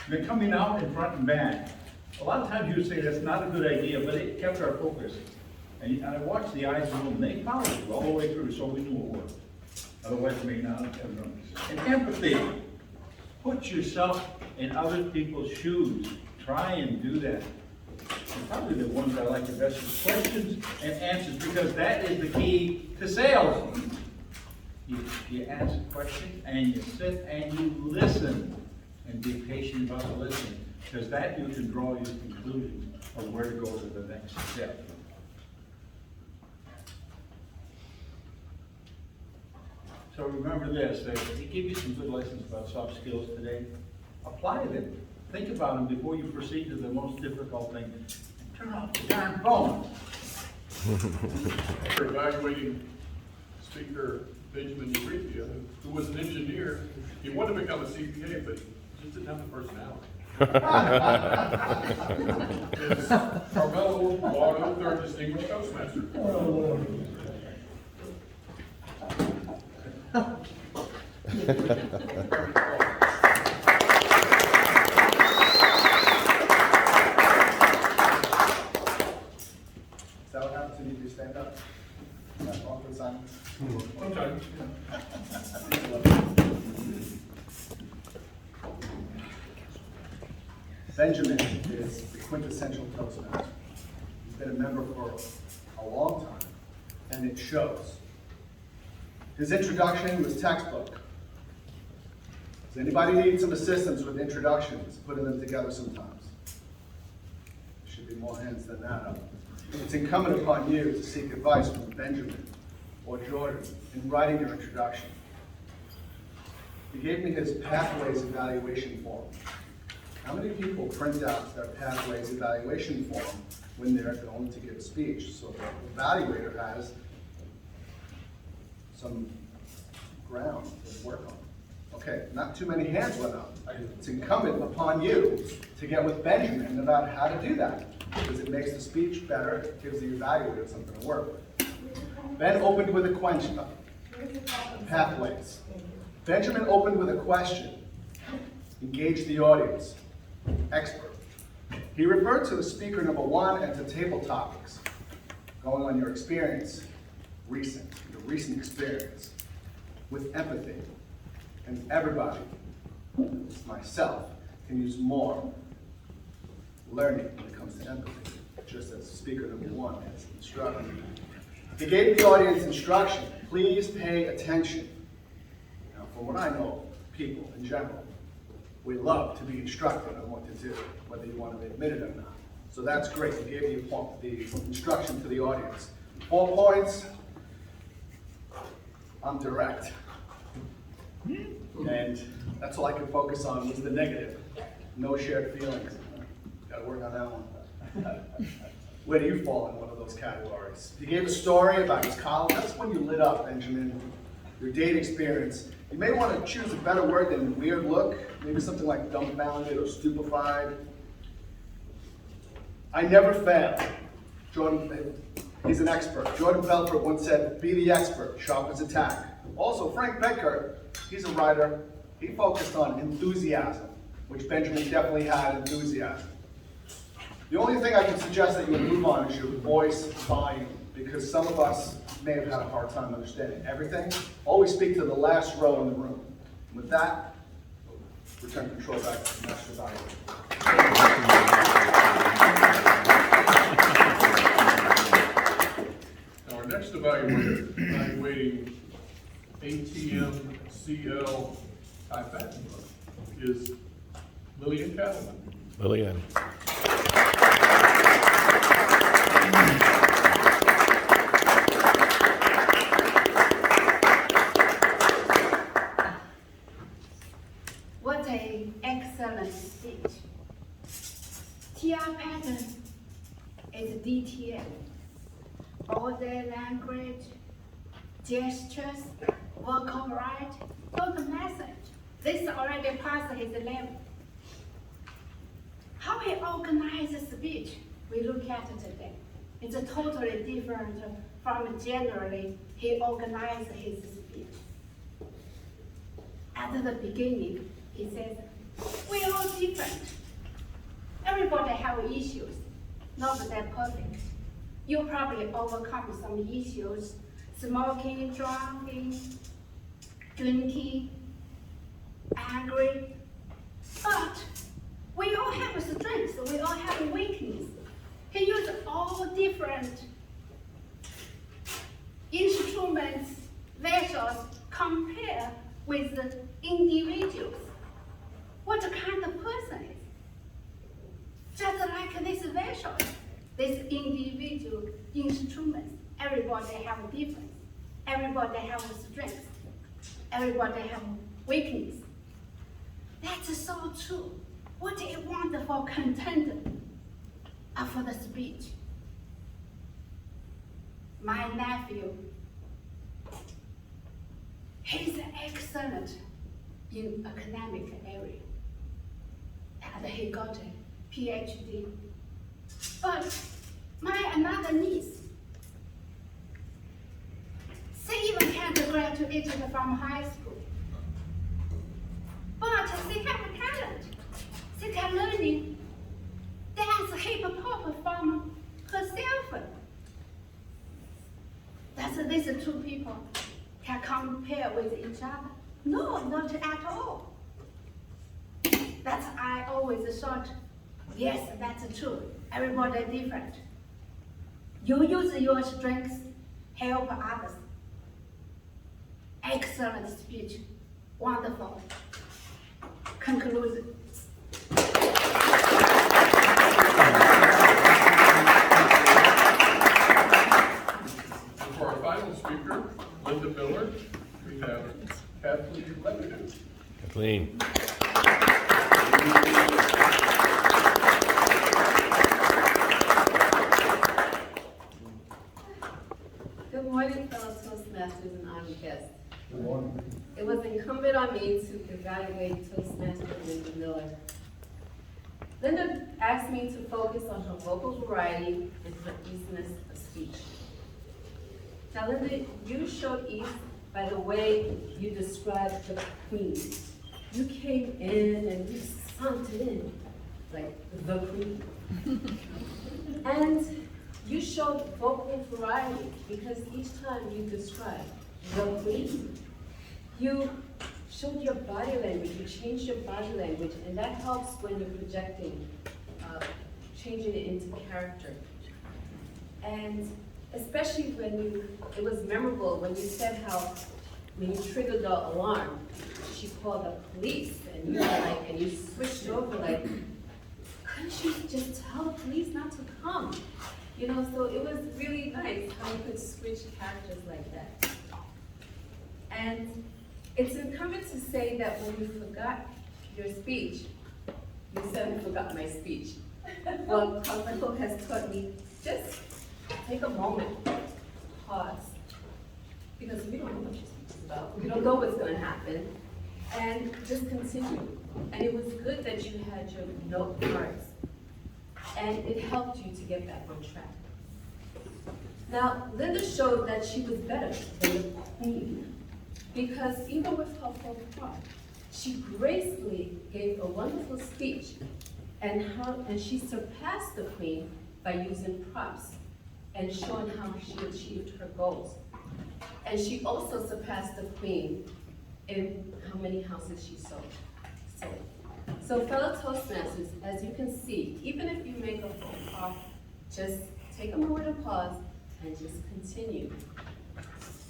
They're coming out in front and back. A lot of times you would say that's not a good idea, but it kept our focus. And I watched the eyes move, and they followed it all the way through, so we knew it worked. Otherwise, it may not have done. And empathy. Put yourself in other people's shoes. Try and do that. And probably the ones I like the best is questions and answers, because that is the key to sales. You ask a question, and you sit and you listen, and be patient about the listening, because that you can draw your conclusion of where to go to the next step. So remember this, he gave you some good lessons about soft skills today. Apply them. Think about them before you proceed to the most difficult thing. Turn off the darn phone. After evaluating speaker Benjamin Urethia, who was an engineer, he wanted to become a CPA, but he just didn't have the personality. Is Carmelo Eduardo, third distinguished Toastmaster. Is that what happens when you do stand up? That awkward silence? Sometimes. Benjamin is the quintessential Toastmaster. He's been a member for a long time, and it shows. His introduction was textbook. Does anybody need some assistance with introductions, putting them together sometimes? There should be more hands than that up. It's incumbent upon you to seek advice from Benjamin or Jordan in writing your introduction. He gave me his Pathways evaluation form. How many people print out their Pathways evaluation form when they're going to give a speech? So the evaluator has some ground to work on. Okay, not too many hands went up. It's incumbent upon you to get with Benjamin about how to do that, because it makes the speech better, it gives the evaluator something to work with. Ben opened with a question. Pathways. Benjamin opened with a question. Engage the audience. Expert. He referred to the speaker number one and to table topics, going on your experience, your recent experience, with empathy. And everybody, myself, can use more learning when it comes to empathy, just as speaker number one has instructed. He gave the audience instruction. Please pay attention. Now, from what I know, people in general, we love to be instructed on what to do, whether you want to admit it or not. So that's great. He gave you the instruction to the audience. 4 points. I'm direct. And that's all I could focus on was the negative. No shared feelings. Got to work on that one. Where do you fall in one of those categories? He gave a story about his college. That's when you lit up, Benjamin. Your date experience. You may want to choose a better word than weird look. Maybe something like dumbfounded or stupefied. I never fail. Jordan, he's an expert. Jordan Belfort once said, be the expert, sharp as a tack. Also, Frank Beckert, he's a writer. He focused on enthusiasm, which Benjamin definitely had enthusiasm. The only thing I can suggest that you improve on is your voice volume, because some of us may have had a hard time understanding everything. Always speak to the last row in the room. And with that, return control back to the master Now, our next evaluator, evaluating ATM CL type is Lillian Cattleman. Lillian. What an excellent speech. TR pattern is detailed. All the language, gestures, vocal right, total message. This already passed his level. How he organizes speech, we look at today. It's totally different from generally he organized his speech. At the beginning, he says, we're all different. not that perfect. You probably overcome some issues, smoking, drinking, angry. But we all have strengths, we all have weakness. He used all different instruments, vessels, compare with the individuals. What kind of person is? Just like this vessel, this individual instruments, everybody have difference. Everybody have strength. Everybody have weakness. That's so true. What a wonderful content for the speech. My nephew, he's excellent in academic area. And he got a PhD. But my another niece, she even can't graduate from high school. But she have a talent. She can learn dance hip hop from herself. Does these two people can compare with each other? No, not at all. That's I always thought, yes, that's true. Everybody different. You use your strengths, help others. Excellent speech, wonderful. Conclusion. For our final speaker, Linda Miller, we have Kathleen Lebanon. Kathleen. Good morning, fellow Toastmasters and honored guests. Good morning. It was incumbent on me to evaluate Toastmaster Linda Miller. Linda asked me to focus on her vocal variety and her easiness of speech. Now, Linda, you showed ease by the way you described the queen. You came in and you sunk in like the queen. And you showed vocal variety because each time you described the queen, you showed your body language, you changed your body language, and that helps when you're projecting, changing it into character. And especially it was memorable when you said how, when you triggered the alarm, she called the police, and you were like, and you switched over like, couldn't you just tell the police not to come? You know, so it was really nice how you could switch characters like that. And it's incumbent to say that when you forgot your speech, you said I forgot my speech. Well, Pastor has taught me, just take a moment, pause, because we don't know what your speech is about. We don't know what's going to happen, and just continue. And it was good that you had your note cards, and it helped you to get back on track. Now, Linda showed that she was better than the queen, because even with her full part, she gracefully gave a wonderful speech, and she surpassed the queen by using props and showing how she achieved her goals. And she also surpassed the queen in how many houses she sold. So fellow Toastmasters, as you can see, even if you make a full part, just take a moment to pause and just continue,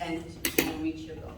and you'll reach your goal.